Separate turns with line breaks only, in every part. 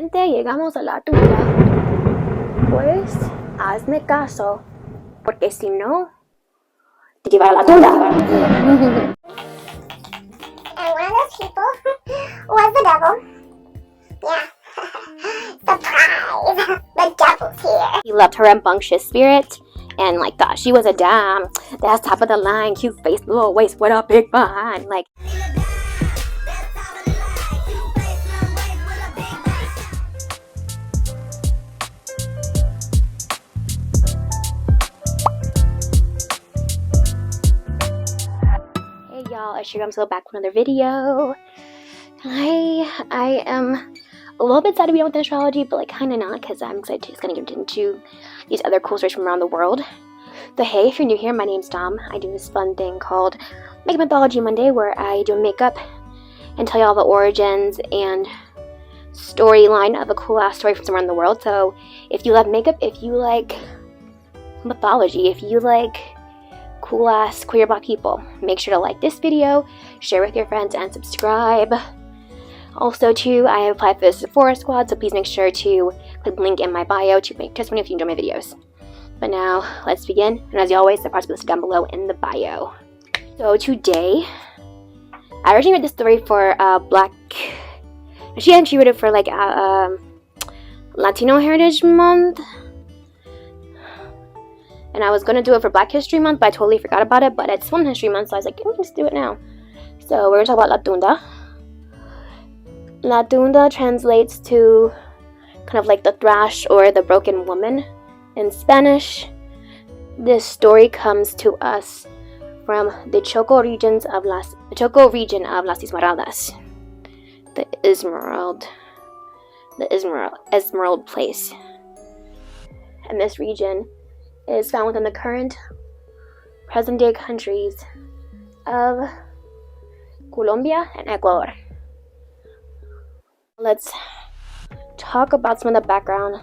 Gente, llegamos a la Tunda. Pues hazme caso, porque si no, te llevará a la Tunda.
And one of those people was the devil. Yeah. Surprise! The devil's here.
He loved her rambunctious spirit and like thought she was a dime. That's top of the line, cute face, little waist, what a big behind. Like, hey y'all, I'm so back with another video. I am a little bit sad to be done with astrology, but like kind of not, because I'm excited to just kind of get into these other cool stories from around the world. So hey, if you're new here, my name's Dom. I do this fun thing called Makeup Mythology Monday, where I do makeup and tell you all the origins and storyline of a cool ass story from somewhere in the world. So if you love makeup, if you like mythology, if you like cool ass queer black people, make sure to like this video, share with your friends, and subscribe. Also too, I have applied for the SEPHORA squad, so please make sure to click the link in my bio to make testimony if you enjoy my videos. But now, let's begin, and as always, the parts will be listed down below in the bio. So today, I originally read this story for she actually wrote it for like Latino Heritage Month, and I was gonna do it for Black History Month, but I totally forgot about it. But it's Women's History Month, so I was like, let me just do it now. So we're gonna talk about La Tunda. La Tunda translates to kind of like the thrash or the broken woman in Spanish. This story comes to us from the Choco region of Las Esmeraldas, the Emerald place. And this region is found within the current present-day countries of Colombia and Ecuador. Let's talk about some of the background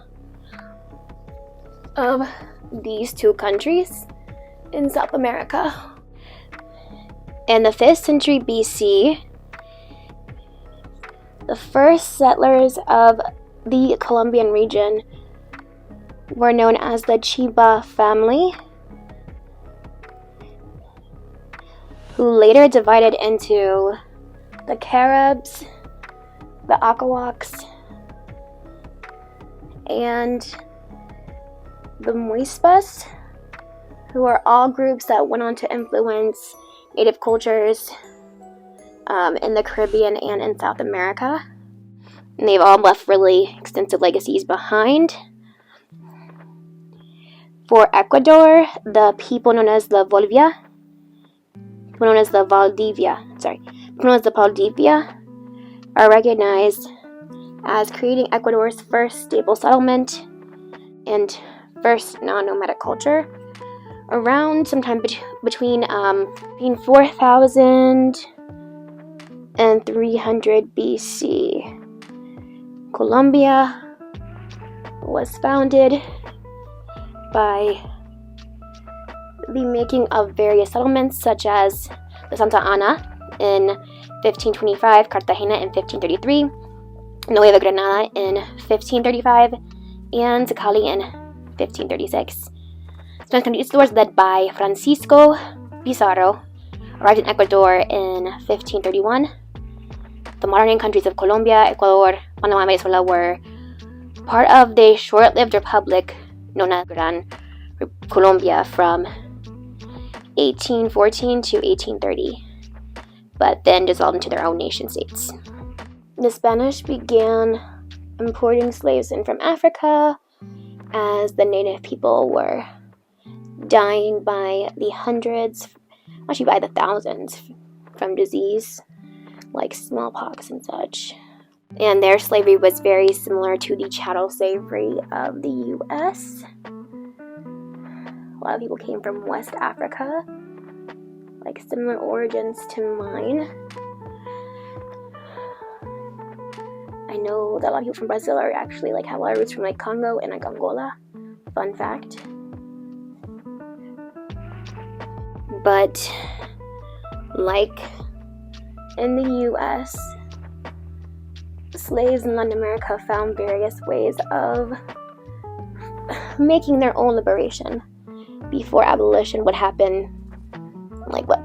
of these two countries in South America. In the 5th century BC, the first settlers of the Colombian region were known as the CHIMBA family, who later divided into the Caribs, the Akawaks, and the Muispas, who are all groups that went on to influence native cultures in the Caribbean and in South America. And they've all left really extensive legacies behind. For Ecuador, the people known as the Valdivia are recognized as creating Ecuador's first stable settlement and first non-nomadic culture around sometime between 4000 and 300 BC. Colombia was founded by the making of various settlements, such as the Santa Ana in 1525, Cartagena in 1533, Nueva Granada in 1535, and Cali in 1536. Spanish conquistadors led by Francisco Pizarro arrived in Ecuador in 1531. The modern countries of Colombia, Ecuador, Panama, and Venezuela were part of the short-lived republic known as Gran Colombia from 1814 to 1830, but then dissolved into their own nation states. The Spanish began importing slaves in from Africa as the native people were dying by the hundreds, actually by the thousands, from disease like smallpox and such. And their slavery was very similar to the chattel slavery of the US. A lot of people came from West Africa, like similar origins to mine. I know that a lot of people from Brazil are actually like have a lot of roots from like Congo and like Angola. Fun fact. But like in the US, slaves in Latin America found various ways of making their own liberation before abolition would happen,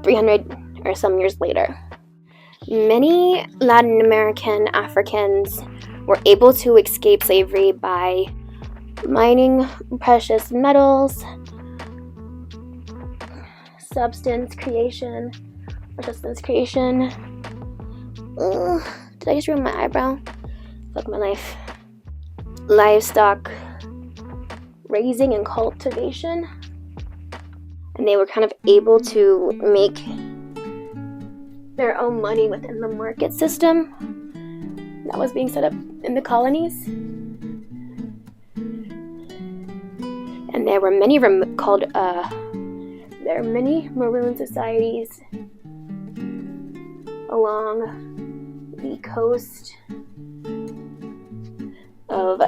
300 or some years later. Many Latin American Africans were able to escape slavery by mining precious metals, substance creation. Did I just ruin my eyebrow? Fuck my life. Livestock raising and cultivation. And they were kind of able to make their own money within the market system that was being set up in the colonies. And there were many maroon societies along the coast of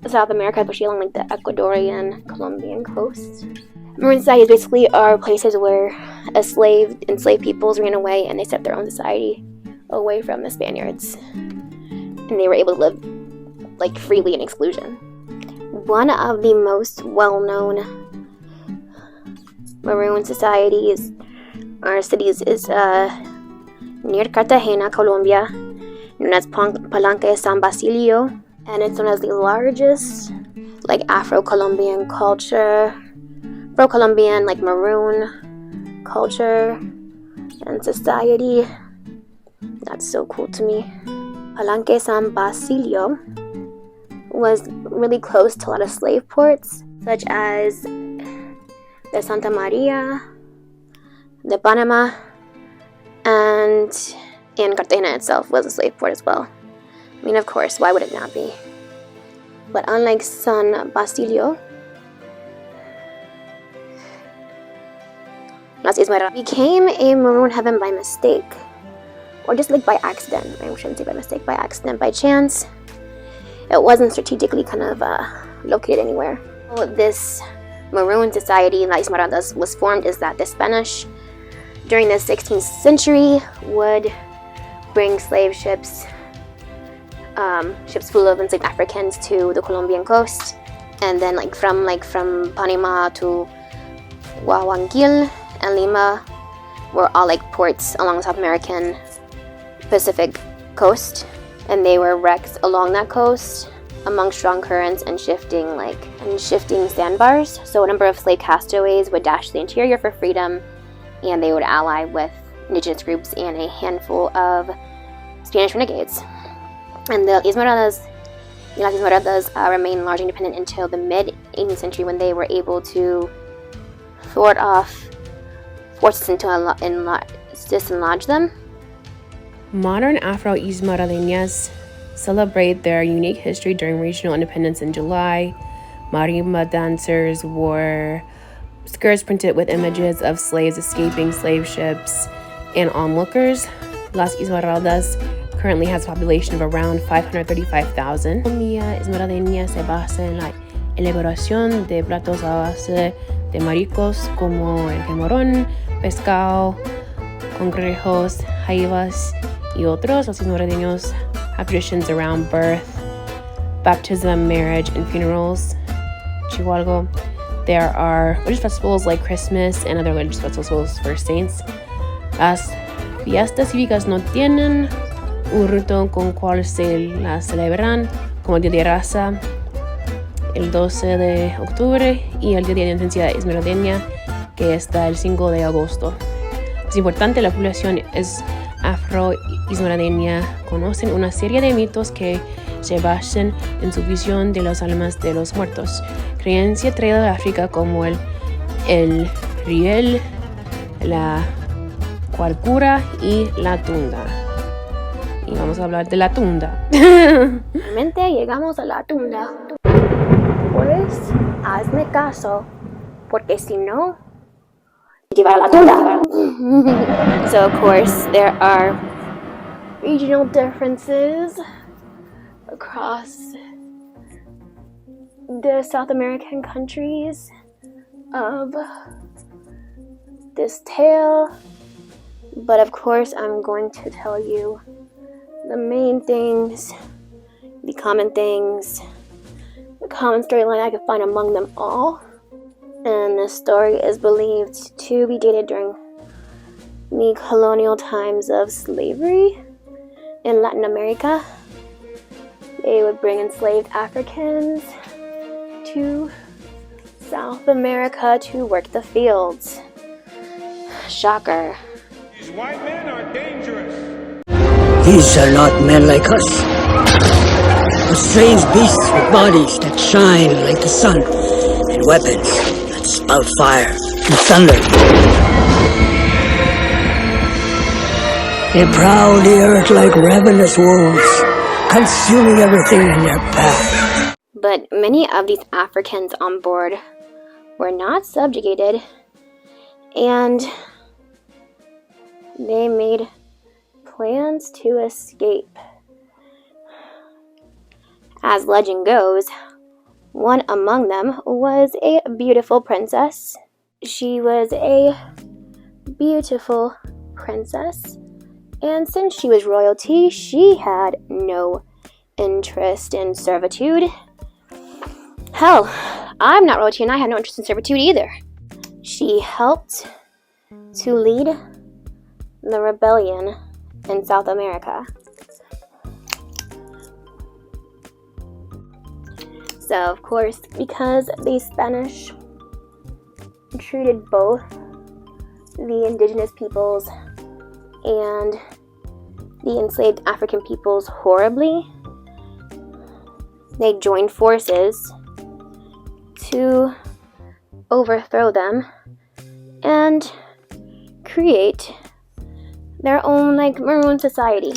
South America, especially along the Ecuadorian, Colombian coast. Maroon societies basically are places where enslaved peoples ran away and they set their own society away from the Spaniards. And they were able to live freely in exclusion. One of the most well-known maroon societies or cities is near Cartagena, Colombia, known as Palenque de San Basilio, and it's known as the largest Afro-Colombian maroon culture and society. That's so cool to me. Palenque San Basilio was really close to a lot of slave ports, such as the Santa Maria, the Panama, and Cartagena itself was a slave port as well. I mean, of course, why would it not be? But unlike San Basilio, Las Esmeraldas became a maroon heaven by mistake, or just by accident. I shouldn't say by mistake, by accident, by chance. It wasn't strategically located anywhere. This maroon society in Las Esmeraldas was formed is that the Spanish, during the 16th century, would bring slave ships full of enslaved Africans to the Colombian coast, and then from Panama to Guayaquil and Lima were all ports along the South American Pacific coast, and they were wrecked along that coast among strong currents and shifting sandbars. So a number of slave castaways would dash to the interior for freedom, and they would ally with indigenous groups and a handful of Spanish renegades. And the Las Esmeraldas remained largely independent until the mid-18th century, when they were able to thwart off forces to dislodge them.
Modern Afro-Esmeraldeñas celebrate their unique history during regional independence in July. Marimba dancers wore skirts printed with images of slaves escaping slave ships and onlookers. Las Esmeraldas currently has a population of around 535,000. La economía esmeraldeña se basa en la elaboración de platos a base de mariscos como el camarón, pescado, cangrejos, jaivas y otros. Los esmeraldeños have traditions around birth, baptism, marriage, and funerals. Chihuahua, there are religious festivals like Christmas and other religious festivals for saints. Las fiestas cívicas no tienen un rito con cual se las celebran, como el Día de Raza, el 12 de octubre, y el Día de Independencia Esmeraldeña, que está el 5 de agosto. Es importante, la población afro-esmeraldeña conocen una serie de mitos que se basan en su visión de las almas de los muertos, creencia traída de África como el riel, la cuarcura y la tunda. Y vamos a hablar de la tunda.
Finalmente llegamos a la tunda. Pues hazme caso, porque si no, llevar a la tunda. So of course there are regional differences across the South American countries of this tale, but of course I'm going to tell you the main things, the common things, the common storyline I could find among them all. And this story is believed to be dated during the colonial times of slavery in Latin America. They would bring enslaved Africans to South America to work the fields. Shocker.
These white men are dangerous.
These are not men like us, but strange beasts with bodies that shine like the sun, and weapons that spout fire and thunder. They prowl the earth like ravenous wolves, consuming everything in their path.
But many of these Africans on board were not subjugated, and they made plans to escape. As legend goes, one among them was a beautiful princess. She was a beautiful princess, and since she was royalty, she had no interest in servitude. Hell, I'm not royalty and I had no interest in servitude either. She helped to lead the rebellion in South America. So, of course, because the Spanish treated both the indigenous peoples and the enslaved African peoples horribly, they joined forces to overthrow them and create their own maroon society,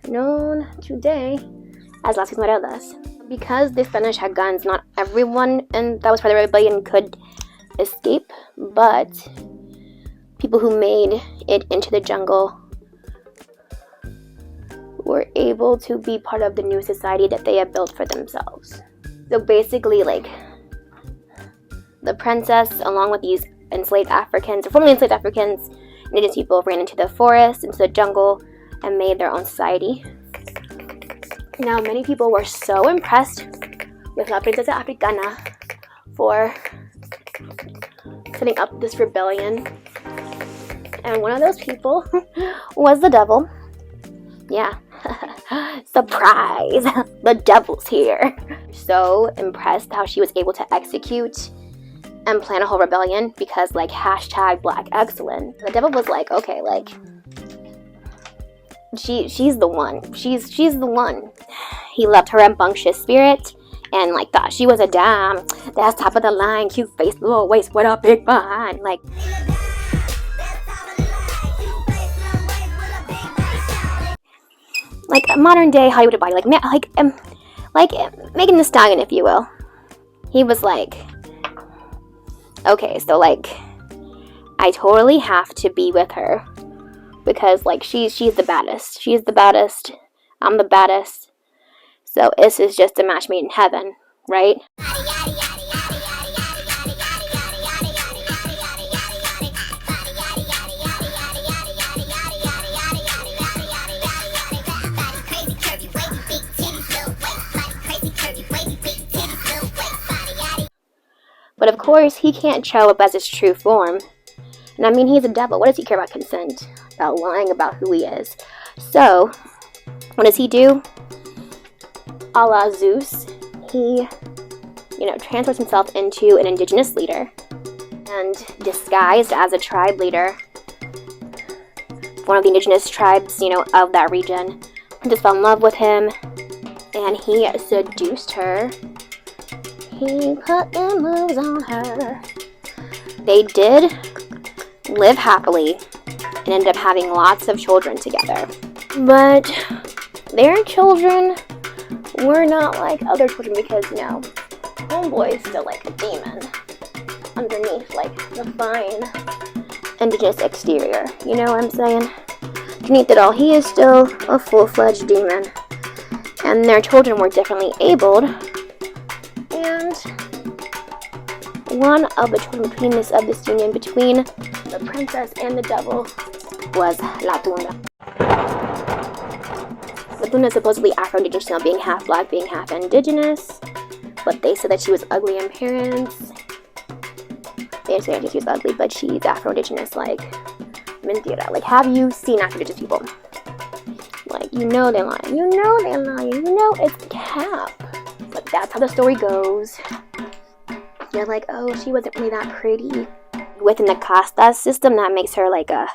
known today as Las Esmeraldas. Because the Spanish had guns, not everyone and that was part of the rebellion could escape, but people who made it into the jungle were able to be part of the new society that they had built for themselves. So basically, the princess, along with these enslaved Africans, or formerly enslaved Africans, indigenous people, ran into the forest, into the jungle, and made their own society. Now, many people were so impressed with La Princesa Africana for setting up this rebellion. And one of those people was the devil. Yeah. Surprise! The devil's here. So impressed how she was able to execute and plan a whole rebellion because hashtag Black Excellence. The devil was like, okay, she's the one. She's the one. He loved her rambunctious spirit and thought she was a dime. That's top of the line, cute face, little waist, what a big behind. A modern day Hollywood body, Megan Thee Stallion, if you will. He was like, okay, so I totally have to be with her because she's the baddest. She's the baddest. I'm the baddest. So this is just a match made in heaven, right? But of course, he can't show up as his true form. And I mean, he's a devil. What does he care about consent? About lying about who he is? So, what does he do? A la Zeus, he, transfers himself into an indigenous leader. And disguised as a tribe leader, one of the indigenous tribes, of that region, just fell in love with him. And he seduced her. He put the moves on her. They did live happily and ended up having lots of children together. But their children were not like other children because, homeboy is still like a demon underneath the fine indigenous exterior. You know what I'm saying? Underneath it all, he is still a full-fledged demon. And their children were differently abled. And one of the children between this union between the princess and the devil was La Tunda. Tunda is supposedly Afro-Indigenous, now being half black, being half indigenous. But they said that she was ugly in appearance. They didn't say that she was ugly, but she's Afro-Indigenous, like, mentira. Like, have you seen Afro-Indigenous people? Like, you know they're lying. You know they're lying. You know it's cap. But that's how the story goes. They're like, oh, she wasn't really that pretty. Within the casta system, that makes her like a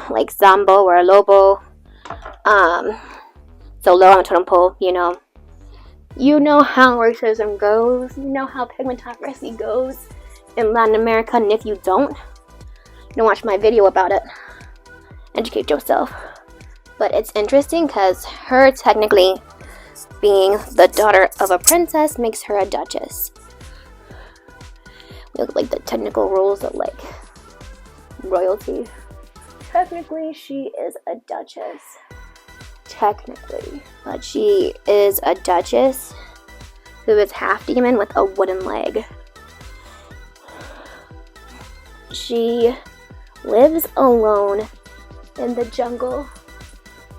like Zambo or a Lobo. So low on the totem pole, you know. You know how racism goes. You know how pigmentocracy goes in Latin America. And if you don't watch my video about it. Educate yourself. But it's interesting because her technically being the daughter of a princess makes her a duchess. Look at like the technical rules of like royalty. Technically, she is a duchess. Technically. But she is a duchess who is half demon with a wooden leg. She lives alone in the jungle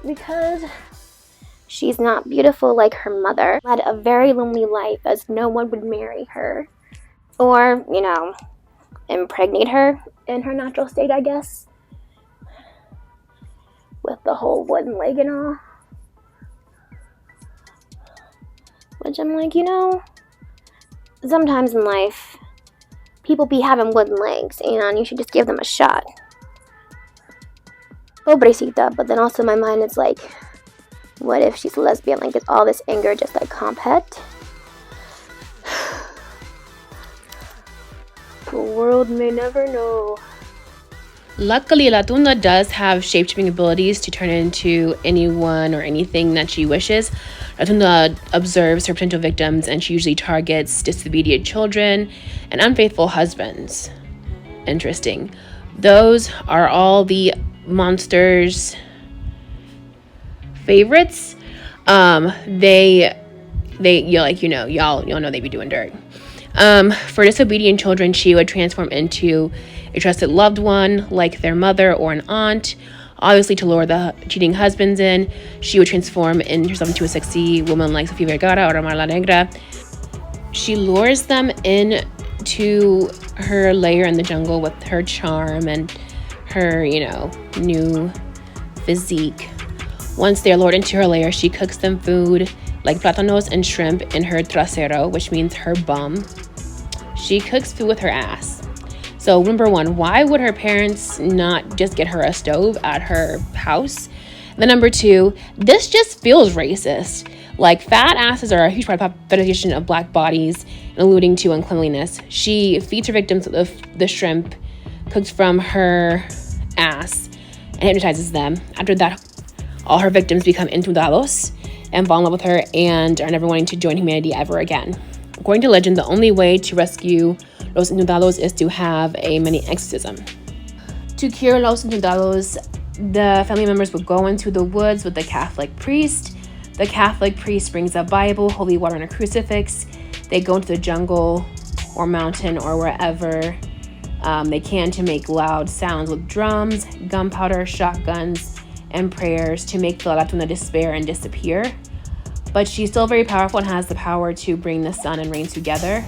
because she's not beautiful like her mother. Led a very lonely life as no one would marry her or, you know, impregnate her in her natural state, I guess. With the whole wooden leg and all. Which I'm like, you know, sometimes in life, people be having wooden legs and you should just give them a shot. Pobrecita, but then also my mind is like, what if she's a lesbian? Like, is all this anger just like compet? The world may never know.
Luckily, La Tunda does have shape-shifting abilities to turn into anyone or anything that she wishes. La Tunda observes her potential victims and she usually targets disobedient children and unfaithful husbands. Interesting. Those are all the monsters' favorites. They y'all know they be doing dirt. For disobedient children, she would transform into a trusted loved one, like their mother or an aunt. Obviously, to lure the cheating husbands in, she would transform herself into a sexy woman like Sofia Vergara or Amar La Negra. She lures them into her lair in the jungle with her charm and her, you know, new physique. Once they're lured into her lair, she cooks them food like plátanos and shrimp in her trasero, which means her bum. She cooks food with her ass. So number one, why would her parents not just get her a stove at her house? Then number two, this just feels racist. Like, fat asses are a huge part of the fetishization of black bodies and alluding to uncleanliness. She feeds her victims the shrimp cooked from her ass and hypnotizes them. After that, all her victims become entudados and fall in love with her and are never wanting to join humanity ever again. According to legend, the only way to rescue los entudados is to have a mini exorcism. To cure los entudados, the family members would go into the woods with the Catholic priest. The Catholic priest brings a Bible, holy water, and a crucifix. They go into the jungle or mountain or wherever they can to make loud sounds with drums, gunpowder, shotguns, and prayers to make the La Tunda despair and disappear. But she's still very powerful and has the power to bring the sun and rain together.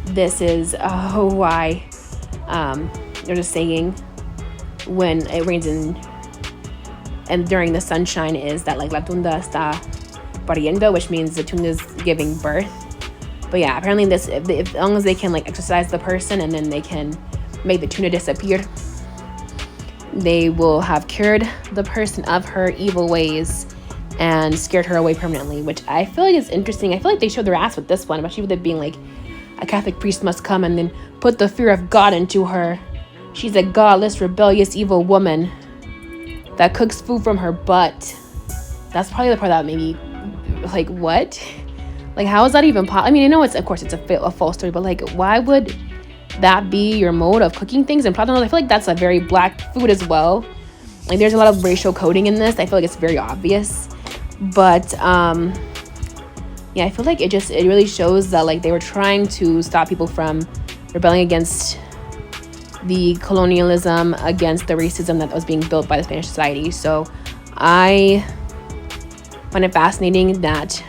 This is why there's a saying when it rains and during the sunshine is that like La Tunda está pariendo, which means the Tunda's giving birth. But yeah, apparently this, if as long as they can like exorcise the person and then they can make the Tunda disappear, they will have cured the person of her evil ways and scared her away permanently, which I feel like is interesting. I feel like they showed their ass with this one, especially with it being like a Catholic priest must come and then put the fear of God into her. She's a godless, rebellious, evil woman that cooks food from her butt. That's probably the part that made me like, what? Like, how is that even possible? I mean, I know it's, of course, it's a false story, but like, why would that be your mode of cooking things? And plátanos, I feel like that's a very black food as well. Like, there's a lot of racial coding in this. I feel like it's very obvious. But yeah, I feel like it really shows that like they were trying to stop people from rebelling against the colonialism, against the racism that was being built by the Spanish society. So I find it fascinating that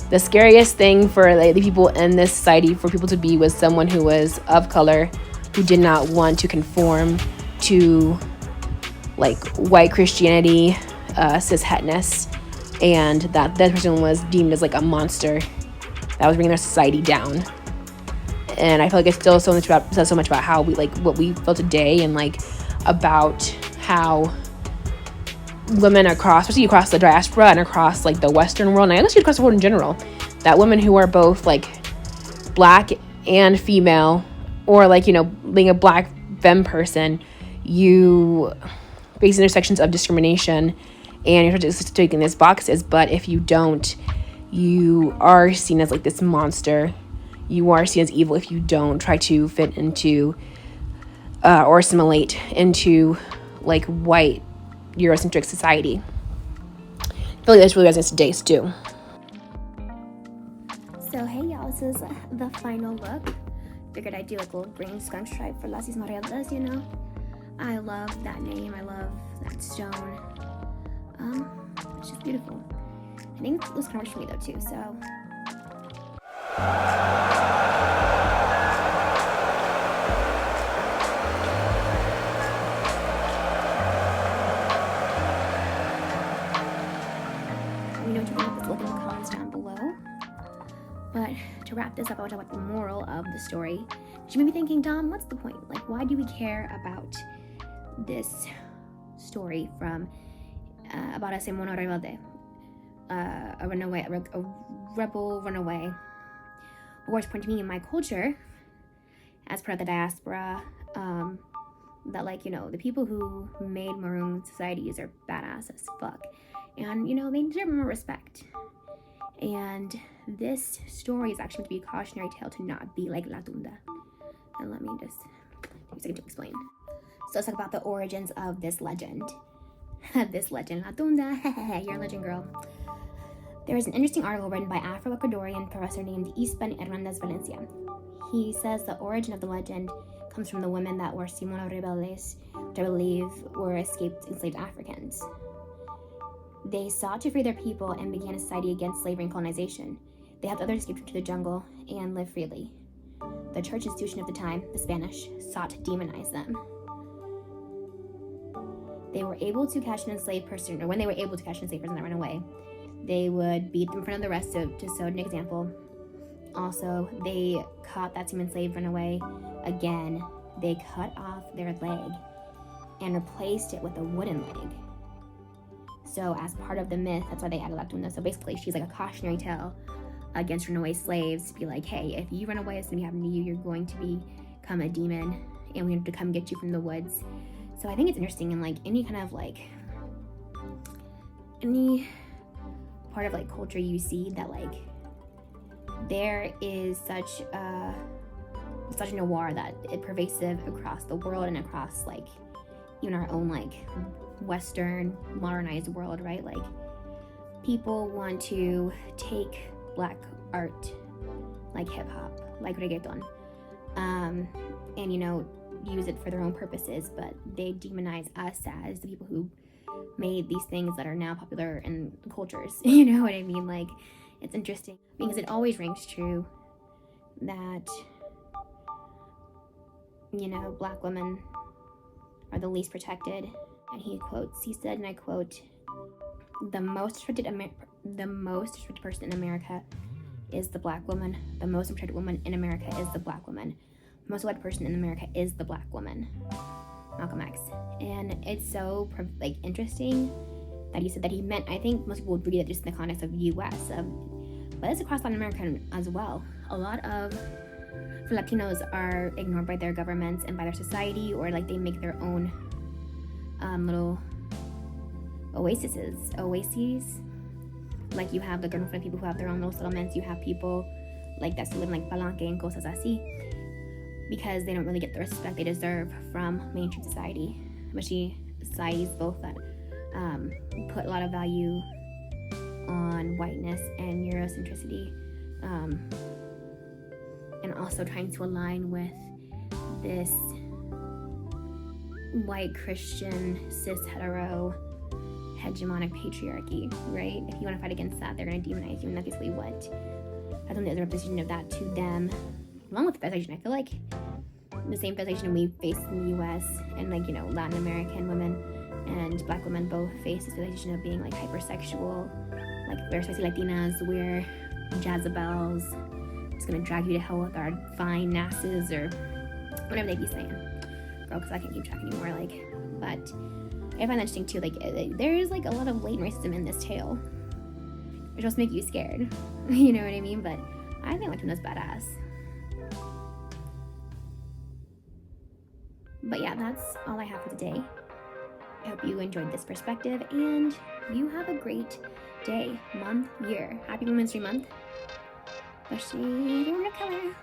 the scariest thing for like, the people in this society for people to be was someone who was of color, who did not want to conform to like white Christianity, cishetness, and that person was deemed as like a monster that was bringing their society down. And I feel like it still says so much about how we like what we feel today, and like about how women across, especially across the diaspora and across like the Western world, and I guess across the world in general, that women who are both like black and female, or like, you know, being a black femme person, you face intersections of discrimination and you're just taking these boxes. But if you don't, you are seen as like this monster. You are seen as evil if you don't try to fit into or assimilate into like white Eurocentric society. I feel like this really resonates today too.
So hey y'all, this is the final look. Figured I'd do like a little green skunk stripe for Las Esmeraldas, you know. I love that name, I love that stone. It's just beautiful. I think it looks kind of rich for me though too, so. Let me know what you think of this look in the comments down below. But to wrap this up, I want to talk about the moral of the story. You may be thinking, Dom, what's the point? Like, why do we care about this story from about a Simona Rebelde, a runaway, a rebel runaway? Of course, point to me in my culture, as part of the diaspora, that like, you know, the people who made maroon societies are badass as fuck, and you know they deserve more respect. And this story is actually meant to be a cautionary tale to not be like La Tunda. And let me just take a second to explain. So let's talk about the origins of this legend. This legend, La Tunda, you're a legend, girl. There is an interesting article written by Afro-Ecuadorian professor named Ispen Hernandez Valencia. He says the origin of the legend comes from the women that were Simona Rebeldes, which I believe were escaped enslaved Africans. They sought to free their people and began a society against slavery and colonization. They helped others escape to the jungle and live freely. The church institution of the time, the Spanish, sought to demonize them. They were able to catch an enslaved person, or when they were able to catch an enslaved person that ran away, they would beat them in front of the rest to show an example. Also, they caught that same enslaved runaway again. They cut off their leg and replaced it with a wooden leg. So as part of the myth, that's why they added La Tunda. So basically, she's like a cautionary tale against runaway slaves to be like, hey, if you run away, it's going to be happening to you. You're going to become a demon, and we have to come get you from the woods. So I think it's interesting, in like any kind of like, any part of like culture you see that like there is such a noir that it's pervasive across the world and across like even our own like Western modernized world, right? Like people want to take black art like hip-hop, like reggaeton, and you know, use it for their own purposes, but they demonize us as the people who made these things that are now popular in cultures. You know what I mean? Like, it's interesting because it always rings true that, you know, black women are the least protected. And he said, and I quote, the most restricted person in America is the black woman. The most protected woman in America is the black woman. The most elected person in America is the black woman. Malcolm X. And it's so like interesting that he said that. He meant, I think most people would read that just in the context of US, but it's across Latin America as well. A lot of Latinos are ignored by their governments and by their society, or like they make their own little oases. Like you have the girl people who have their own little settlements. You have people like that still live in like Palenque and cosas así, because they don't really get the respect they deserve from mainstream society, especially societies both that put a lot of value on whiteness and Eurocentricity, and also trying to align with this white Christian cis hetero hegemonic patriarchy, right? If you want to fight against that, they're going to demonize you, and that's basically what. I think there's a representation of that to them, along with the fetishization. I feel like the same fetishization we face in the U.S. and like, you know, Latin American women and Black women both face this fetishization of being like hypersexual, like we're spicy Latinas, we're Jezebels, just gonna drag you to hell with our fine nasses or whatever they be saying. Girl, because I can't keep track anymore. Like, but I find that interesting too. Like, there is like a lot of latent racism in this tale, which must make you scared. You know what I mean? But I think Latinas badass. But yeah, that's all I have for today. I hope you enjoyed this perspective and you have a great day, month, year. Happy Women's History Month. Especially if you're a woman of color.